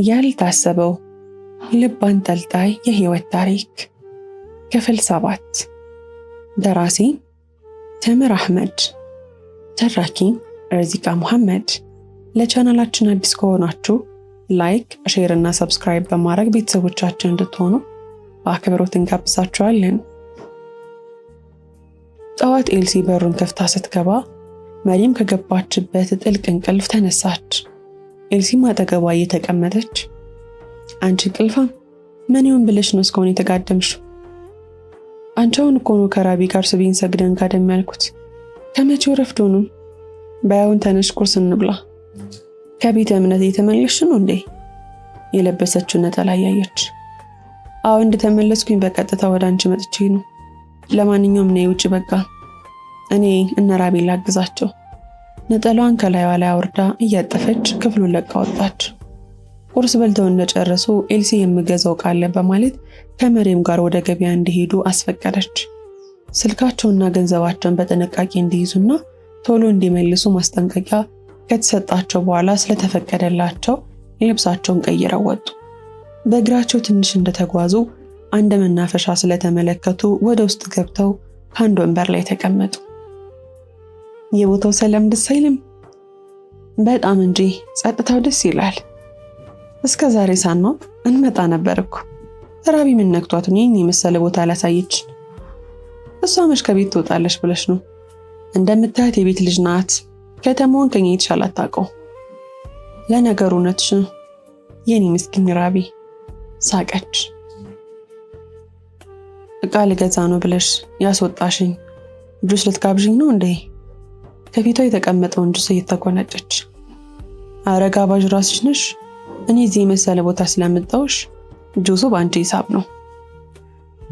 ያልታሰበው ልብ አንጠልጣይ የህይወት ታሪክ ክፍል 7 ደራሲ ተምር አህመድ፣ ተራኪ ረዚቃ መሐመድ። ለቻናላችን አዲስ ከሆናችሁ ላይክ፣ ሼር እና ሰብስክራይብ በማድረግ ቤተሰቦቻችን እንድትሆኑ በአክብሮት እንጋብዛችኋለን። ጠዋት ኤልሲ በሩን ከፍታ ስትገባ መሪም ከገባችበት ጥልቅ እንቅልፍ ተነሳች። ኤልሲም አጠገቧ እየተቀመጠች አንቺ እንቅልፋም ምን ይሁን ብለሽ ነው እስካሁን የተጋደምሽው? አንቺውን እኮ ነው ከራቢ ጋር ስቢን ሰግደን ጋደም ያልኩት። ከመቼው ረፍዶ ነው? ባያውን ተነሽ ቁርስ እንብላ። ከቤተ እምነት የተመለስሽ ነው እንዴ? የለበሰችው ነጠላ ያየች። አዎ እንደተመለስኩኝ በቀጥታ ወደ አንቺ መጥቼ ነው። ለማንኛውም ነይ ውጪ በቃ እኔ እነ ራቢ ላግዛቸው። ነጠላዋን ከላይዋ ላይ አውርዳ እያጠፈች ክፍሉን ለቃ ወጣች። ቁርስ በልተው እንደጨረሱ ኤልሲ የምገዛው ቃል በማለት ከመሪም ጋር ወደ ገበያ እንዲሄዱ አስፈቀደች። ስልካቸውና ገንዘባቸውን በጥንቃቄ እንዲይዙና ቶሎ እንዲመልሱ ማስጠንቀቂያ ከተሰጣቸው በኋላ ስለተፈቀደላቸው ልብሳቸውን ቀይረው ወጡ። በእግራቸው ትንሽ እንደተጓዙ አንድ መናፈሻ ስለተመለከቱ ወደ ውስጥ ገብተው ከአንድ ወንበር ላይ ተቀመጡ። የቦታው ሰላም ደስ አይልም? በጣም እንጂ ጸጥታው ደስ ይላል። እስከ ዛሬ ሳናውቅ እንመጣ ነበር እኮ። ራቢ ምን ነክቷት ነው ይህን የመሰለ ቦታ ላሳየች? እሷ መች ከቤት ትወጣለች ብለሽ ነው? እንደምታያት የቤት ልጅ ናት። ከተማውን ከኛ የተሻለ አታውቀው። ለነገሩ እውነትሽ ነው የኔ ምስኪን ራቢ ሳቀች። እቃ ልገዛ ነው ብለሽ ያስወጣሽኝ ጁስ ልትጋብዥኝ ነው እንዴ? ከፊቷ የተቀመጠውን ጁስ እየተጎነጨች አረ ጋባዥ ራስሽ ነሽ። እኔ እዚህ የመሰለ ቦታ ስለመጣሁሽ ጁሱ በአንቺ ሂሳብ ነው።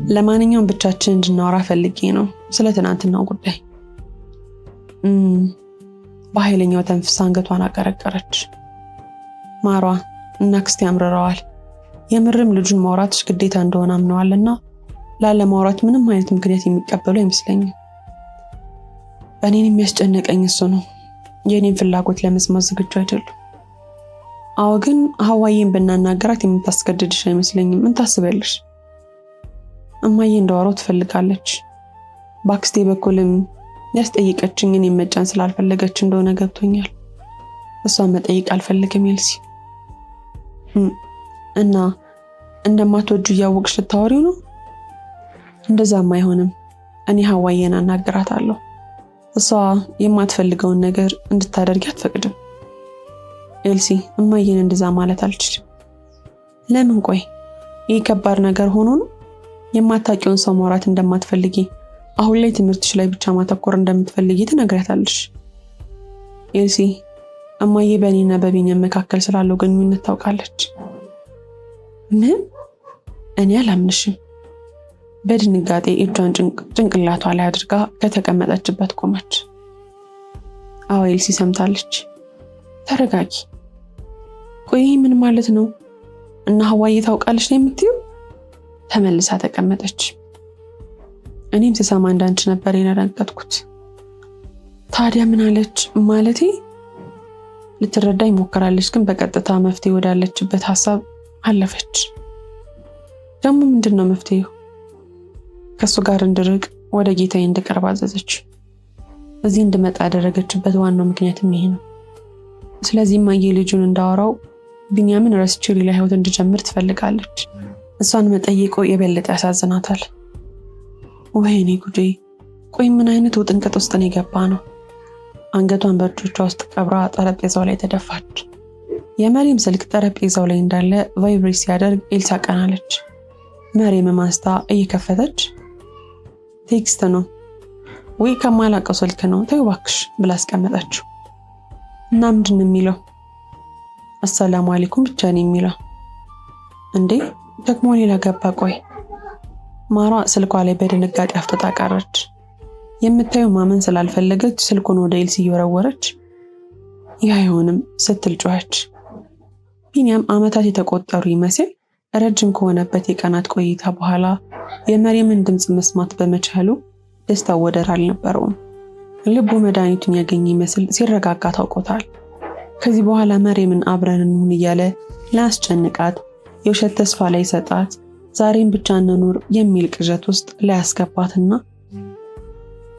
ለማንኛውም ብቻችን እንድናወራ ፈልጌ ነው ስለ ትናንትናው ጉዳይ። በኃይለኛው ተንፍሳ አንገቷን አቀረቀረች። ማሯ እና አክስቴ አምርረዋል። የምርም ልጁን ማውራትሽ ግዴታ እንደሆነ አምነዋልና ላለማውራት ምንም አይነት ምክንያት የሚቀበሉ አይመስለኝም። እኔን የሚያስጨነቀኝ እሱ ነው። የኔን ፍላጎት ለመስማት ዝግጁ አይደሉም። አዎ ግን ሀዋዬን ብናናገራት የምታስገድድሽ አይመስለኝም። ምን ታስበልሽ? እማዬ እንዳወራው ትፈልጋለች። በአክስቴ በኩልም ያስጠይቀችኝን የመጫን ስላልፈለገች እንደሆነ ገብቶኛል። እሷን መጠየቅ አልፈልግም ኤልሲ። እና እንደማትወጁ እያወቅሽ ልታወሪው ነው? እንደዛም አይሆንም። እኔ ሀዋዬን አናግራታለሁ። እሷ የማትፈልገውን ነገር እንድታደርጊ አትፈቅድም። ኤልሲ እማዬን እንደዛ ማለት አልችልም። ለምን? ቆይ ይህ ከባድ ነገር ሆኖ ነው? የማታውቂውን ሰው ማውራት እንደማትፈልጊ፣ አሁን ላይ ትምህርትሽ ላይ ብቻ ማተኮር እንደምትፈልጊ ትነግሪያታለሽ። ኤልሲ እማዬ በእኔና በቢኒያም መካከል ስላለው ግንኙነት ታውቃለች። ምን? እኔ አላምንሽም። በድንጋጤ እጇን ጭንቅላቷ ላይ አድርጋ ከተቀመጠችበት ቆመች። አዎ ኤልሲ ሰምታለች። ተረጋጊ። ቆይ ምን ማለት ነው? እና ሀዋዬ ታውቃለች ነው የምትይው? ተመልሳ ተቀመጠች። እኔም ስሰማ እንዳንቺ ነበር የነረገጥኩት። ታዲያ ምን አለች? ማለቴ ልትረዳኝ ሞክራለች፣ ግን በቀጥታ መፍትሄ ወዳለችበት ሀሳብ አለፈች። ደግሞ ምንድነው መፍትሄው? ከሱ ጋር እንድርቅ፣ ወደ ጌታዬ እንድቀርብ አዘዘች። እዚህ እንድመጣ ያደረገችበት ዋናው ምክንያትም ይሄ ነው። ስለዚህ እማዬ ልጁን እንዳወራው ቢኒያምን ረስቼ ሌላ ህይወት እንድጀምር ትፈልጋለች። እሷን መጠየቁ የበለጠ ያሳዝናታል። ወይኔ ጉዴ! ቆይ ምን አይነት ውጥንቅጥ ውስጥ ነው የገባ ነው? አንገቷን በእጆቿ ውስጥ ቀብራ ጠረጴዛው ላይ ተደፋች። የመሪም ስልክ ጠረጴዛው ላይ እንዳለ ቫይብሬት ሲያደርግ ኤልሳ ቀናለች። መሪም ማንስታ እየከፈተች ቴክስት ነው ወይ ከማላውቀው ስልክ ነው ተይው እባክሽ ብላ አስቀመጠችው። እና ምንድን ነው የሚለው? አሰላሙ አለይኩም ብቻ ነው የሚለው። እንዴ ደግሞ ሌላ ገባ። ቆይ ማሯ ስልኳ ላይ በድንጋጤ አፍጥጣ ቀረች። የምታየው ማመን ስላልፈለገች ስልኩን ወደ ኤልሲ እየወረወረች ይህ አይሆንም ስትል ጮኸች። ቢኒያም ዓመታት የተቆጠሩ ይመስል ረጅም ከሆነበት የቀናት ቆይታ በኋላ የመሪምን ድምጽ መስማት በመቻሉ ደስታው ወደር አልነበረውም። ልቡ መድኃኒቱን ያገኘ ይመስል ሲረጋጋ ታውቆታል። ከዚህ በኋላ መሪምን አብረን እንሁን እያለ ላያስጨንቃት፣ የውሸት ተስፋ ላይ ሰጣት፣ ዛሬን ብቻ እንኑር የሚል ቅዠት ውስጥ ላያስገባትና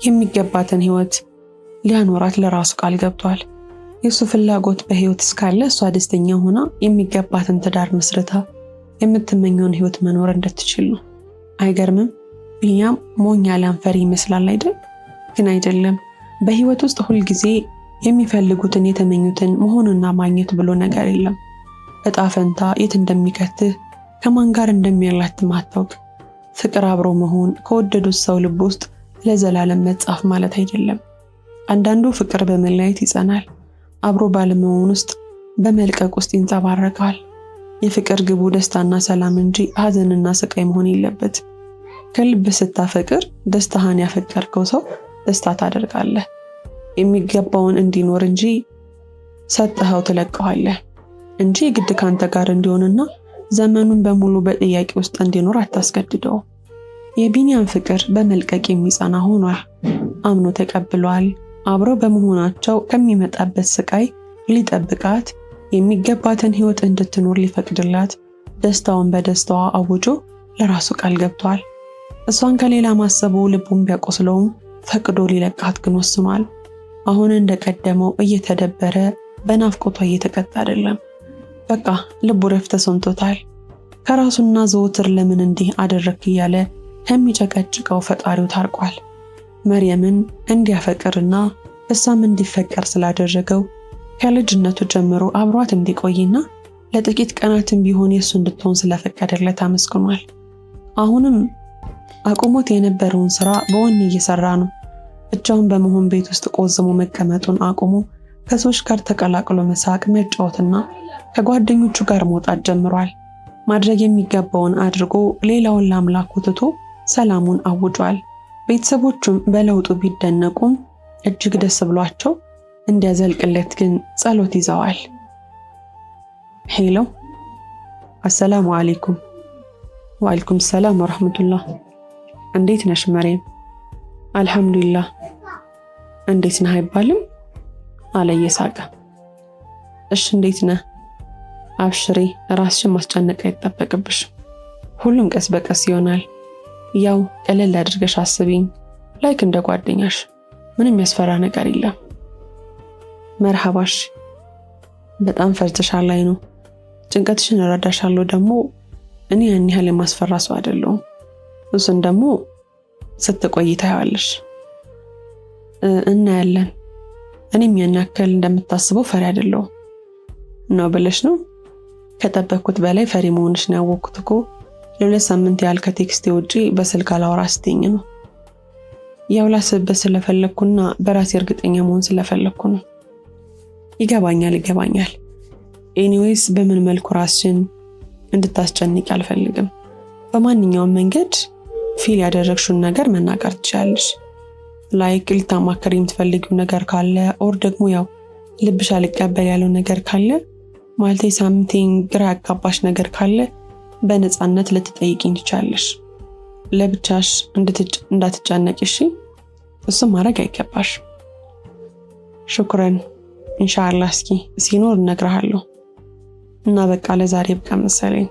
የሚገባትን ህይወት ሊያኖራት ለራሱ ቃል ገብቷል። የሱ ፍላጎት በህይወት እስካለ እሷ ደስተኛ ሆና የሚገባትን ትዳር መስርታ የምትመኘውን ህይወት መኖር እንድትችል ነው። አይገርምም? ቢኒያም ሞኛ ላንፈሪ ይመስላል አይደል? ግን አይደለም። በህይወት ውስጥ ሁልጊዜ የሚፈልጉትን የተመኙትን መሆንና ማግኘት ብሎ ነገር የለም። እጣ ፈንታ የት እንደሚከትህ ከማን ጋር እንደሚያላትም አታውቅ። ፍቅር አብሮ መሆን ከወደዱት ሰው ልብ ውስጥ ለዘላለም መጻፍ ማለት አይደለም። አንዳንዱ ፍቅር በመለያየት ይጸናል፣ አብሮ ባለመሆን ውስጥ በመልቀቅ ውስጥ ይንጸባረቃል። የፍቅር ግቡ ደስታና ሰላም እንጂ ሀዘንና ስቃይ መሆን የለበት። ከልብ ስታፈቅር ደስታህን ያፈቀርከው ሰው ደስታ ታደርጋለህ። የሚገባውን እንዲኖር እንጂ ሰጥኸው ትለቀዋለህ እንጂ ግድ ካንተ ጋር እንዲሆንና ዘመኑን በሙሉ በጥያቄ ውስጥ እንዲኖር አታስገድደው። የቢኒያም ፍቅር በመልቀቅ የሚጸና ሆኗል። አምኖ ተቀብሏል። አብረው በመሆናቸው ከሚመጣበት ስቃይ ሊጠብቃት፣ የሚገባትን ህይወት እንድትኖር ሊፈቅድላት፣ ደስታውን በደስታዋ አውጆ ለራሱ ቃል ገብቷል። እሷን ከሌላ ማሰቡ ልቡን ቢያቆስለውም ፈቅዶ ሊለቃት ግን ወስኗል። አሁን እንደቀደመው እየተደበረ በናፍቆቷ እየተቀጣ አይደለም። በቃ ልቡ ረፍት ተሰምቶታል። ከራሱና ዘወትር ለምን እንዲህ አደረክ እያለ ከሚጨቀጭቀው ፈጣሪው ታርቋል። መርየምን እንዲያፈቅርና እሷም እንዲፈቀር ስላደረገው ከልጅነቱ ጀምሮ አብሯት እንዲቆይና ለጥቂት ቀናትም ቢሆን የሱ እንድትሆን ስለፈቀደለት አመስግኗል። አሁንም አቁሞት የነበረውን ስራ በወኔ እየሰራ ነው። ብቻውን በመሆን ቤት ውስጥ ቆዝሞ መቀመጡን አቁሞ ከሰዎች ጋር ተቀላቅሎ መሳቅ፣ መጫወትና ከጓደኞቹ ጋር መውጣት ጀምሯል። ማድረግ የሚገባውን አድርጎ ሌላውን ለአምላኩ ትቶ ሰላሙን አውጇል። ቤተሰቦቹም በለውጡ ቢደነቁም እጅግ ደስ ብሏቸው እንዲያዘልቅለት ግን ጸሎት ይዘዋል። ሄሎ፣ አሰላሙ አለይኩም። ወአለይኩም ሰላም ወራህመቱላህ። እንዴት ነሽ መርየም? አልሐምዱሊላህ። እንዴት ነህ አይባልም አለ እየሳቀ። እሺ እንዴት ነህ? አብሽሪ፣ ራስሽን ማስጨነቅ አይጠበቅብሽ። ሁሉም ቀስ በቀስ ይሆናል። ያው ቀለል አድርገሽ አስቢኝ፣ ላይክ እንደ ጓደኛሽ። ምንም ያስፈራ ነገር የለም። መርሐባሽ። በጣም ፈርተሻል ላይ ነው። ጭንቀትሽን እረዳሻለሁ። ደግሞ እኔ ያን ያህል የማስፈራ ሰው አይደለሁም። እሱን ደግሞ ስትቆይ ታያለሽ። እናያለን። እኔም ያን ያክል እንደምታስበው ፈሪ አይደለሁም ነው ብለሽ ነው? ከጠበቅኩት በላይ ፈሪ መሆንሽን ያወቅኩት እኮ ለ2 ሳምንት ያህል ከቴክስቴ ውጪ በስልክ አላወራ ስትይኝ ነው። ያው ላስብበት ስለፈለኩና በራሴ እርግጠኛ መሆን ስለፈለኩ ነው። ይገባኛል። ኤኒዌይስ በምን መልኩ ራስሽን እንድታስጨንቂ አልፈልግም። በማንኛውም መንገድ ፊል ያደረግሽውን ነገር መናገር ትችላለሽ። ላይክ ልታማከሪ የምትፈልጊው ነገር ካለ ኦር ደግሞ ያው ልብሽ አልቀበል ያለው ነገር ካለ ማለቴ ሳምቲንግ ግራ ያጋባሽ ነገር ካለ በነፃነት ልትጠይቂኝ ትችላለሽ። ለብቻሽ እንዳትጨነቂ እሺ? እሱም ማድረግ አይገባሽ። ሹክራን። ኢንሻአላህ እስኪ ሲኖር እነግርሃለሁ። እና በቃ ለዛሬ ብቃ መሰለኝ።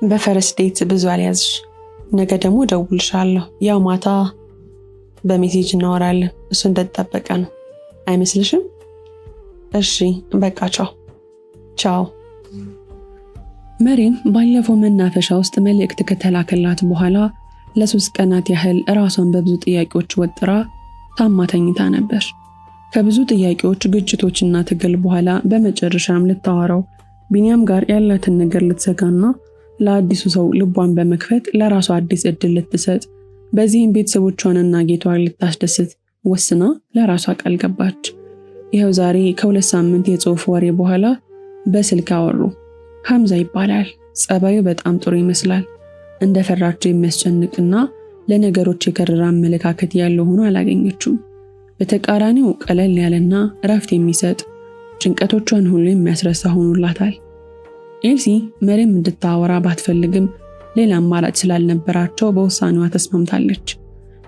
በፈረስ ዴት ብዙ አልያዝሽ። ነገ ደግሞ እደውልልሻለሁ። ያው ማታ በሜሴጅ እናወራለን። እሱ እንደተጠበቀ ነው አይመስልሽም? እሺ በቃ ቻው። መርየም ባለፈው መናፈሻ ውስጥ መልእክት ከተላከላት በኋላ ለ3 ቀናት ያህል ራሷን በብዙ ጥያቄዎች ወጥራ ታማ ተኝታ ነበር። ከብዙ ጥያቄዎች፣ ግጭቶችና ትግል በኋላ በመጨረሻም ልታወራው ቢኒያም ጋር ያላትን ነገር ልትዘጋና ለአዲሱ ሰው ልቧን በመክፈት ለራሷ አዲስ እድል ልትሰጥ፣ በዚህም ቤተሰቦቿንና ጌቷን ልታስደስት ወስና ለራሷ ቃል ገባች። ይኸው ዛሬ ከ2 ሳምንት የጽሑፍ ወሬ በኋላ በስልክ አወሩ። ሐምዛ ይባላል። ጸባዩ በጣም ጥሩ ይመስላል። እንደፈራችው የሚያስጨንቅና ለነገሮች የከረረ አመለካከት ያለው ሆኖ አላገኘችውም። በተቃራኒው ቀለል ያለና እረፍት የሚሰጥ ጭንቀቶቿን ሁሉ የሚያስረሳ ሆኖላታል። ኤልሲ መርየም እንድታወራ ባትፈልግም ሌላ አማራጭ ስላልነበራቸው በውሳኔዋ ተስማምታለች።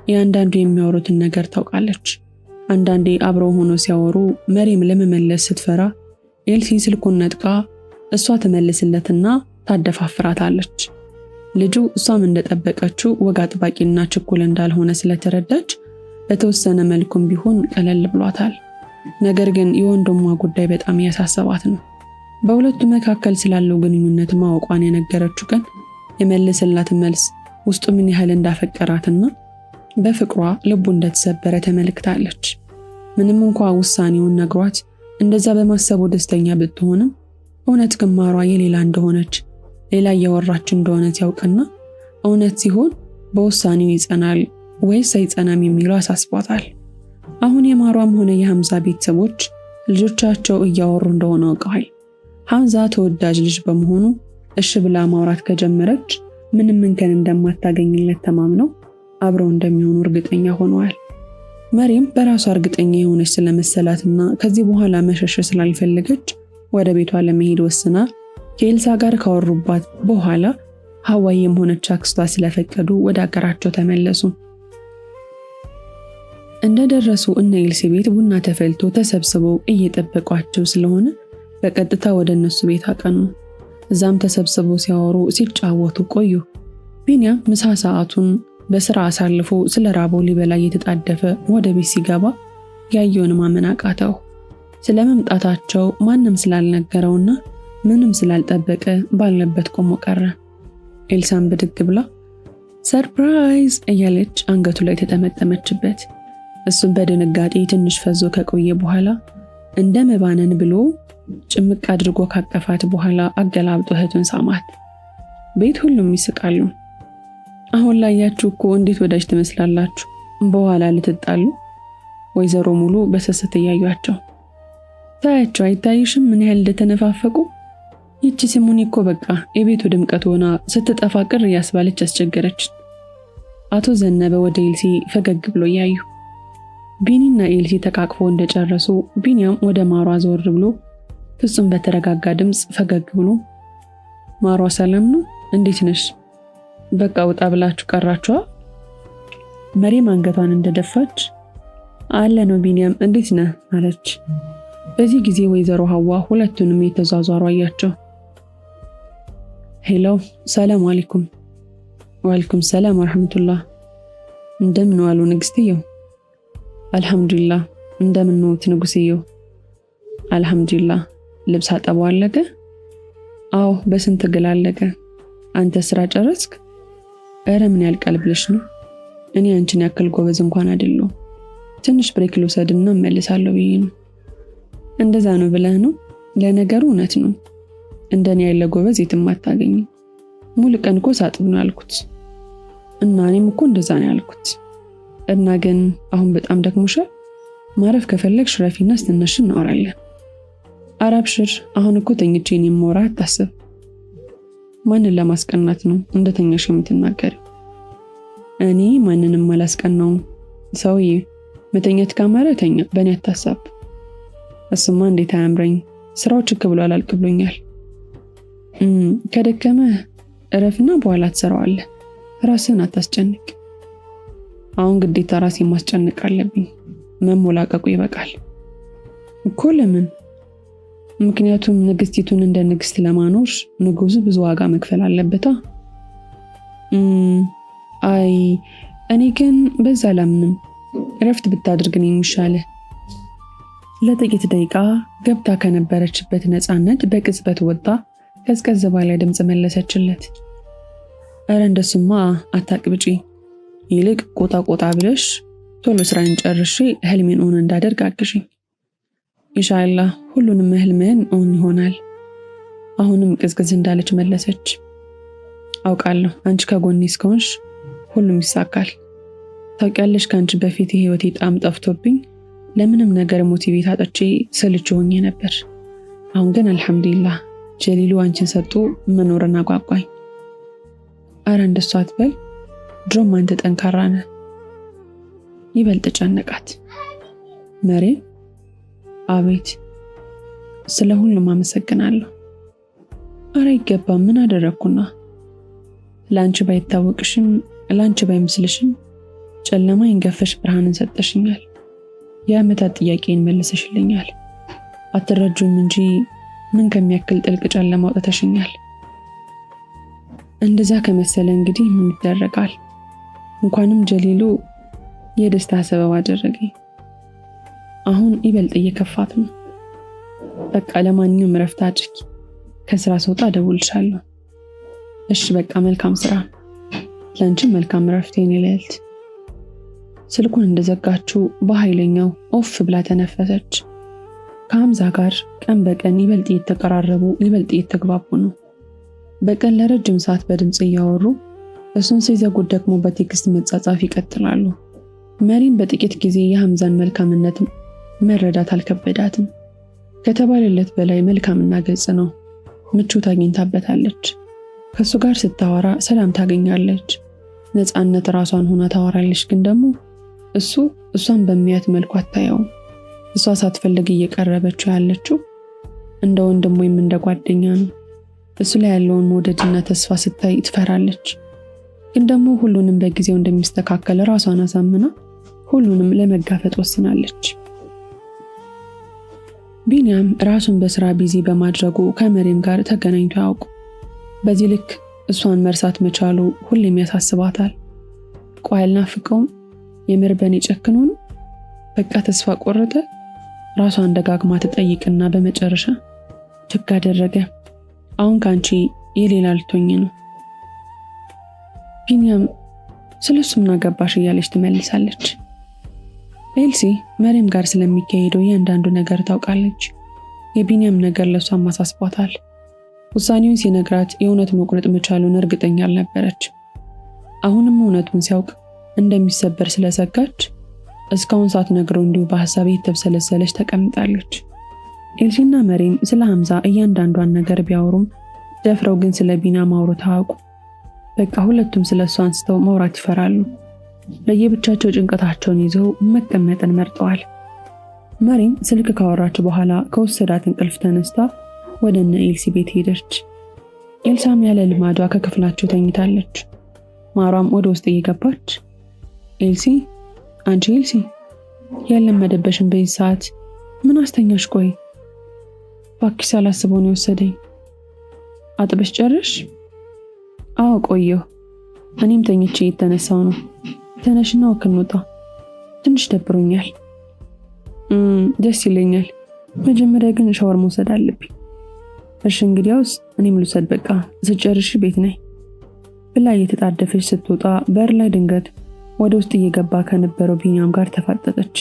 ያንዳንዱ የሚያወሩትን ነገር ታውቃለች። አንዳንዴ አብረው ሆኖ ሲያወሩ መርየም ለመመለስ ስትፈራ ኤልሲ ስልኩን ነጥቃ እሷ ትመልስለትና ታደፋፍራታለች። ልጁ እሷም እንደጠበቀችው ወግ አጥባቂና ችኩል እንዳልሆነ ስለተረዳች በተወሰነ መልኩም ቢሆን ቀለል ብሏታል። ነገር ግን የወንድሟ ጉዳይ በጣም ያሳሰባት ነው። በሁለቱ መካከል ስላለው ግንኙነት ማወቋን የነገረችው ቀን የመለሰላትን መልስ ውስጡ ምን ያህል እንዳፈቀራትና በፍቅሯ ልቡ እንደተሰበረ ተመልክታለች። ምንም እንኳን ውሳኔውን ነግሯት እንደዛ በማሰቡ ደስተኛ ብትሆንም እውነት ግማሯ የሌላ እንደሆነች ሌላ እያወራች እንደሆነ ሲያውቅና እውነት ሲሆን በውሳኔው ይጸናል ወይስ አይጸናም የሚለው አሳስቧታል። አሁን የማሯም ሆነ የሐምዛ ቤተሰቦች ልጆቻቸው እያወሩ እንደሆነ አውቀዋል። ሐምዛ ተወዳጅ ልጅ በመሆኑ እሺ ብላ ማውራት ከጀመረች ምንም እንከን እንደማታገኝለት ተማምነው አብረው እንደሚሆኑ እርግጠኛ ሆነዋል። መሪም በራሷ እርግጠኛ የሆነች ስለመሰላትና ከዚህ በኋላ መሸሽ ስላልፈለገች ወደ ቤቷ ለመሄድ ወስና ከኤልሳ ጋር ካወሩባት በኋላ ሐዋይም ሆነች አክስቷ ስለፈቀዱ ወደ አገራቸው ተመለሱ። እንደደረሱ እነ ኤልሲ ቤት ቡና ተፈልቶ ተሰብስበው እየጠበቋቸው ስለሆነ በቀጥታ ወደ እነሱ ቤት አቀኑ። እዛም ተሰብስበው ሲያወሩ ሲጫወቱ ቆዩ። ቢንያም ምሳ ሰዓቱን በስራ አሳልፎ ስለ ራቦ ሊበላ እየተጣደፈ ወደ ቤት ሲገባ ያየውን ማመን አቃተው። ስለመምጣታቸው ማንም ስላልነገረውና ምንም ስላልጠበቀ ባለበት ቆሞ ቀረ። ኤልሳም ብድግ ብላ ሰርፕራይዝ እያለች አንገቱ ላይ ተጠመጠመችበት። እሱም በድንጋጤ ትንሽ ፈዞ ከቆየ በኋላ እንደ መባነን ብሎ ጭምቅ አድርጎ ካቀፋት በኋላ አገላብጦ እህቱን ሳማት። ቤት ሁሉም ይስቃሉ። አሁን ላይ ያችሁ እኮ እንዴት ወዳጅ ትመስላላችሁ፣ በኋላ ልትጣሉ። ወይዘሮ ሙሉ በሰሰት እያዩአቸው ታያቸው አይታይሽም ምን ያህል እንደተነፋፈቁ? ይቺ ሲሙኒ እኮ በቃ የቤቱ ድምቀት ሆና ስትጠፋ ቅር ያስባለች አስቸገረች። አቶ ዘነበ ወደ ኤልሲ ፈገግ ብሎ ያዩ። ቢኒና ኤልሲ ተቃቅፈው እንደጨረሱ ቢኒያም ወደ ማሯ ዘወር ብሎ ፍጹም በተረጋጋ ድምጽ ፈገግ ብሎ ማሯ ሰላም ነው እንዴት ነሽ? በቃ ወጣ ብላችሁ ቀራችሁ? መሪም አንገቷን እንደደፋች አለ ነው ቢኒያም እንዴት ነህ አለች። በዚህ ጊዜ ወይዘሮ ሐዋ ሁለቱንም የተዟዟሩ አያቸው። ሄሎ ሰላም አለይኩም። ወአለይኩም ሰላም ወራህመቱላህ። እንደምን ዋሉ ንግስትየው? አልহামዱሊላህ። እንደምን ነው ንጉስየው? አልহামዱሊላህ። ልብስ አጠባው አለቀ? አዎ በስንት ግል አለቀ። አንተ ስራ ጨረስክ? ኧረ ምን ያልቃል ብለሽ ነው? እኔ አንቺን ያክል ጎበዝ እንኳን አይደለሁ። ትንሽ ብሬክ ልውሰድና እመለሳለሁ ብዬ ነው። እንደዛ ነው ብለህ ነው? ለነገሩ እውነት ነው። እንደኔ ያለ ጎበዝ የትም አታገኝ። ሙሉ ቀን እኮ ሳጥብ ነው ያልኩት። እና እኔም እኮ እንደዛ ነው ያልኩት። እና ግን አሁን በጣም ደክሞሻል። ማረፍ ከፈለግሽ ረፊና ስትነሽ እናወራለን። አራብሽር አሁን እኮ ተኝቼ እኔም ሞራ አታስብ። ማንን ለማስቀናት ነው እንደተኛሽ የምትናገሪው? እኔ ማንንም አላስቀናውም። ሰውዬ መተኛት ካመረ ተኛ፣ በእኔ አታሳብ። እሱማ እንዴት አያምረኝ። ስራው ችክ ብሎ አላልቅ ብሎኛል። ከደከመ እረፍና በኋላ ትሰራዋለህ። ራስህን አታስጨንቅ። አሁን ግዴታ ራሴን ማስጨነቅ አለብኝ። መሞላቀቁ ይበቃል እኮ። ለምን? ምክንያቱም ንግስቲቱን እንደ ንግስት ለማኖር ንጉሱ ብዙ ዋጋ መክፈል አለበታ። አይ እኔ ግን በዛ ላምንም። እረፍት ብታደርግ ነው የሚሻለው። ለጥቂት ደቂቃ ገብታ ከነበረችበት ነፃነት በቅጽበት ወጣ ቀዝቀዝ ባለ ድምጽ መለሰችለት። አረ እንደሱማ አታቅብጪ። ይልቅ ቆጣ ቆጣ ብለሽ ቶሎ ስራን ጨርሼ ህልሜን ኦን እንዳደርግ አግዢኝ። ኢንሻአላህ ሁሉንም ህልሜን ኦን ይሆናል። አሁንም ቅዝቅዝ እንዳለች መለሰች። አውቃለሁ አንቺ ከጎኔ እስከሆንሽ ሁሉም ይሳካል። ታውቂያለሽ ካንቺ በፊት ህይወቴ ጣም ጠፍቶብኝ ለምንም ነገር ሞቲቬት አጥቼ ሰልቼ ሆኜ ነበር። አሁን ግን አልহামዱሊላህ ጀሊሉ አንቺን ሰጥቶ መኖርና ጓጓኝ። አረ እንደሱ አትበል። ድሮም አንተ ጠንካራ ነህ። ይበልጥ ጨነቃት። መሬም አቤት። ስለ ሁሉም አመሰግናለሁ። አረ ይገባም። ምን አደረኩና? ላንቺ ባይታወቅሽም ላንቺ ባይመስልሽም ጨለማ ይንገፈሽ ብርሃንን ሰጠሽኛል። የዓመታት ጥያቄን መልሰሽልኛል። አትረጁም እንጂ ምን ከሚያክል ጥልቅ ጨለማ አውጥተሽኛል። እንደዛ ከመሰለ እንግዲህ ምን ይደረጋል? እንኳንም ጀሊሉ የደስታ ሰበብ አደረገኝ። አሁን ይበልጥ እየከፋት ነው። በቃ ለማንኛውም እረፍት አድርጊ። ከስራ ስወጣ እደውልልሻለሁ። እሺ በቃ መልካም ስራ። ለአንቺም መልካም እረፍት የኔ ልዕልት። ስልኩን እንደዘጋችው በኃይለኛው ኦፍ ብላ ተነፈሰች። ከሐምዛ ጋር ቀን በቀን ይበልጥ እየተቀራረቡ ይበልጥ እየተግባቡ ነው። በቀን ለረጅም ሰዓት በድምጽ እያወሩ እሱን ሲዘጉት ደግሞ በቴክስት መጻጻፍ ይቀጥላሉ። መሪም በጥቂት ጊዜ የሐምዛን መልካምነት መረዳት አልከበዳትም። ከተባለለት በላይ መልካምና ግልጽ ነው። ምቾት አግኝታበታለች። ከሱ ጋር ስታወራ ሰላም ታገኛለች። ነፃነት ራሷን ሆና ታወራለች። ግን ደግሞ እሷን በሚያት መልኩ አታየውም። እሷ ሳትፈልግ እየቀረበችው ያለችው እንደ ወንድም ወይም እንደ ጓደኛ ነው። እሱ ላይ ያለውን መውደድና ተስፋ ስታይ ትፈራለች። ግን ደግሞ ሁሉንም በጊዜው እንደሚስተካከል ራሷን አሳምና ሁሉንም ለመጋፈጥ ወስናለች። ቢኒያም ራሱን በስራ ቢዚ በማድረጉ ከመሪም ጋር ተገናኝቶ ያውቁ። በዚህ ልክ እሷን መርሳት መቻሉ ሁሌም ያሳስባታል። ቆይ አልናፍቀውም? የምር በኔ ጨክኖ ነው? በቃ ተስፋ ቆረጠ? ራሷን ደጋግማ ትጠይቅና በመጨረሻ ችግር አደረገ። አሁን ካንቺ የሌላ ልትሆኝ ነው። ቢኒያም ስለሱ ምን አገባሽ እያለች ትመልሳለች። ኤልሲ መሪም ጋር ስለሚካሄደው እያንዳንዱ ነገር ታውቃለች። የቢኒያም ነገር ለሷም አሳስቧታል። ውሳኔውን ሲነግራት የእውነት መቁረጥ መቻሉን እርግጠኛ አልነበረች። አሁንም እውነቱን ሲያውቅ እንደሚሰበር ስለሰጋች እስካሁን ሳትነግረው እንዲሁ በሐሳብ እየተብሰለሰለች ተቀምጣለች። ኤልሲና መሪም ስለ ሐምዛ እያንዳንዷን ነገር ቢያወሩም ደፍረው ግን ስለ ቢኒያም ማውራት አያውቁ። በቃ ሁለቱም ስለሱ አንስተው ማውራት ይፈራሉ። ለየብቻቸው ጭንቀታቸውን ይዘው መቀመጥን መርጠዋል። መሪም ስልክ ካወራች በኋላ ከወሰዳት እንቅልፍ ተነስታ ወደ እነ ኤልሲ ቤት ሄደች። ኤልሳም ያለ ልማዷ ከክፍላቸው ተኝታለች። ማሯም ወደ ውስጥ እየገባች ኤልሲ፣ አንቺ ኤልሲ ያለመደበሽን በዚህ ሰዓት ምን አስተኛሽ? ቆይ እባክሽ ሳላስበው ነው የወሰደኝ። አጥበሽ ጨርሽ? አዎ ቆየሁ። እኔም ተኝቼ የተነሳው ነው። ተነሽና ወክ እንውጣ፣ ትንሽ ደብሮኛል። ደስ ይለኛል። መጀመሪያ ግን ሻወር መውሰድ አለብኝ። እሺ እንግዲያውስ እኔም ልውሰድ። በቃ ስጨርሽ ቤት ነኝ ብላ እየተጣደፈች ስትወጣ በር ላይ ድንገት ወደ ውስጥ እየገባ ከነበረው ቢኒያም ጋር ተፋጠጠች።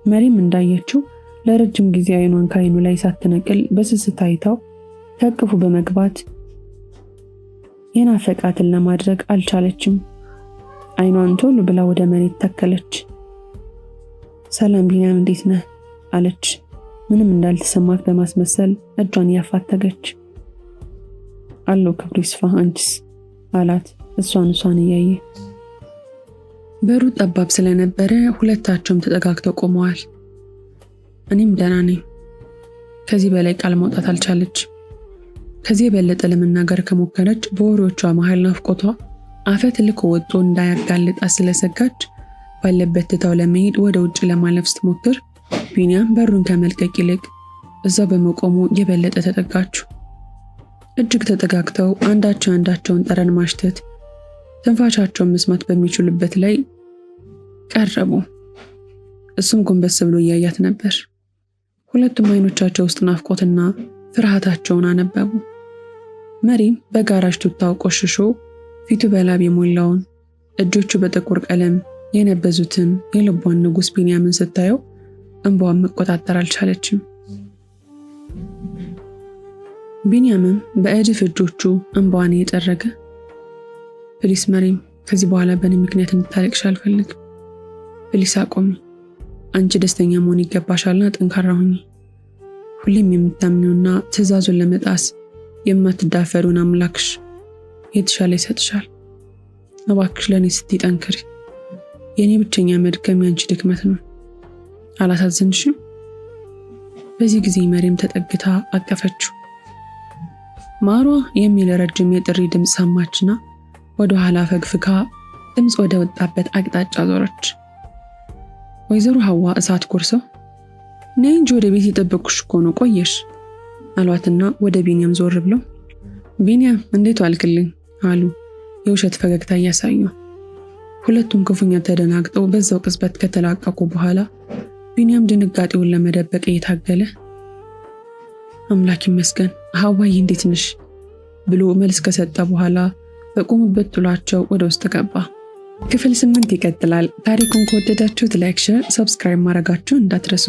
መሪም እንዳየችው ለረጅም ጊዜ አይኗን ከአይኑ ላይ ሳትነቅል በስስት አይታው ከቅፉ በመግባት የናፈቃትን ለማድረግ አልቻለችም። አይኗን ቶሎ ብላ ወደ መሬት ተከለች። ሰላም ቢኒያም እንዴት ነህ አለች። ምንም እንዳልተሰማት በማስመሰል እጇን ያፋተገች። አለው ክብሩ ይስፋ፣ አንቺስ አላት እሷን እያየ። በሩ ጠባብ ስለነበረ ሁለታቸውም ተጠጋግተው ቆመዋል። እኔም ደህና ነኝ። ከዚህ በላይ ቃል ማውጣት አልቻለች። ከዚህ የበለጠ ለመናገር ከሞከረች በወሬዎቿ መሃል ናፍቆቷ አፈት ልኮ ወጥቶ እንዳያጋልጣ ስለሰጋች ባለበት ትታው ለመሄድ ወደ ውጭ ለማለፍ ስትሞክር ቢኒያም በሩን ከመልቀቅ ይልቅ እዛው በመቆሙ የበለጠ ተጠጋችሁ። እጅግ ተጠጋግተው አንዳቸውን ጠረን ማሽተት ትንፋሻቸውን መስማት በሚችሉበት ላይ ቀረቡ። እሱም ጎንበስ ብሎ እያያት ነበር። ሁለቱም አይኖቻቸው ውስጥ ናፍቆትና ፍርሃታቸውን አነበቡ። መሪም በጋራጅ ቱታው ቆሽሾ ፊቱ በላብ የሞላውን እጆቹ በጥቁር ቀለም የነበዙትን የልቧን ንጉስ ቢኒያምን ስታየው እንባዋን መቆጣጠር አልቻለችም። ቢኒያምም በእጅፍ እጆቹ እንባዋን እየጠረገ ፕሊስ መሪም፣ ከዚህ በኋላ በእኔ ምክንያት እንድታለቅሽ አልፈልግም። ፕሊስ አቆሚ። አንቺ ደስተኛ መሆን ይገባሻልና ጠንካራ ሁኚ። ሁሌም የምታምኚውና ትዕዛዙን ለመጣስ የማትዳፈሩን አምላክሽ የተሻለ ይሰጥሻል። እባክሽ ለእኔ ስትይ ጠንክሪ። የእኔ ብቸኛ መድከም ያንቺ ድክመት ነው። አላሳዝንሽም? በዚህ ጊዜ መሪም ተጠግታ አቀፈችው። ማሯ የሚል ረጅም የጥሪ ድምፅ ሰማችና ወደ ኋላ ፈግፍጋ ድምፅ ወደ ወጣበት አቅጣጫ ዞረች። ወይዘሮ ሐዋ እሳት ጎርሰው ነይ እንጂ ወደ ቤት የጠበቅኩሽ እኮ ነው፣ ቆየሽ አሏትና ወደ ቢንያም ዞር ብለው ቢንያም እንዴት ዋልክልኝ አሉ የውሸት ፈገግታ እያሳዩ። ሁለቱም ክፉኛ ተደናግጠው በዛው ቅጽበት ከተላቀቁ በኋላ ቢንያም ድንጋጤውን ለመደበቅ እየታገለ አምላክ ይመስገን ሀዋዬ እንዴት ነሽ ብሎ መልስ ከሰጠ በኋላ በቆሙበት ጥሏቸው ወደ ውስጥ ገባ። ክፍል 8 ይቀጥላል። ታሪኩን ከወደዳችሁት ላይክ፣ ሼር፣ ሰብስክራይብ ማድረጋችሁን እንዳትረሱ።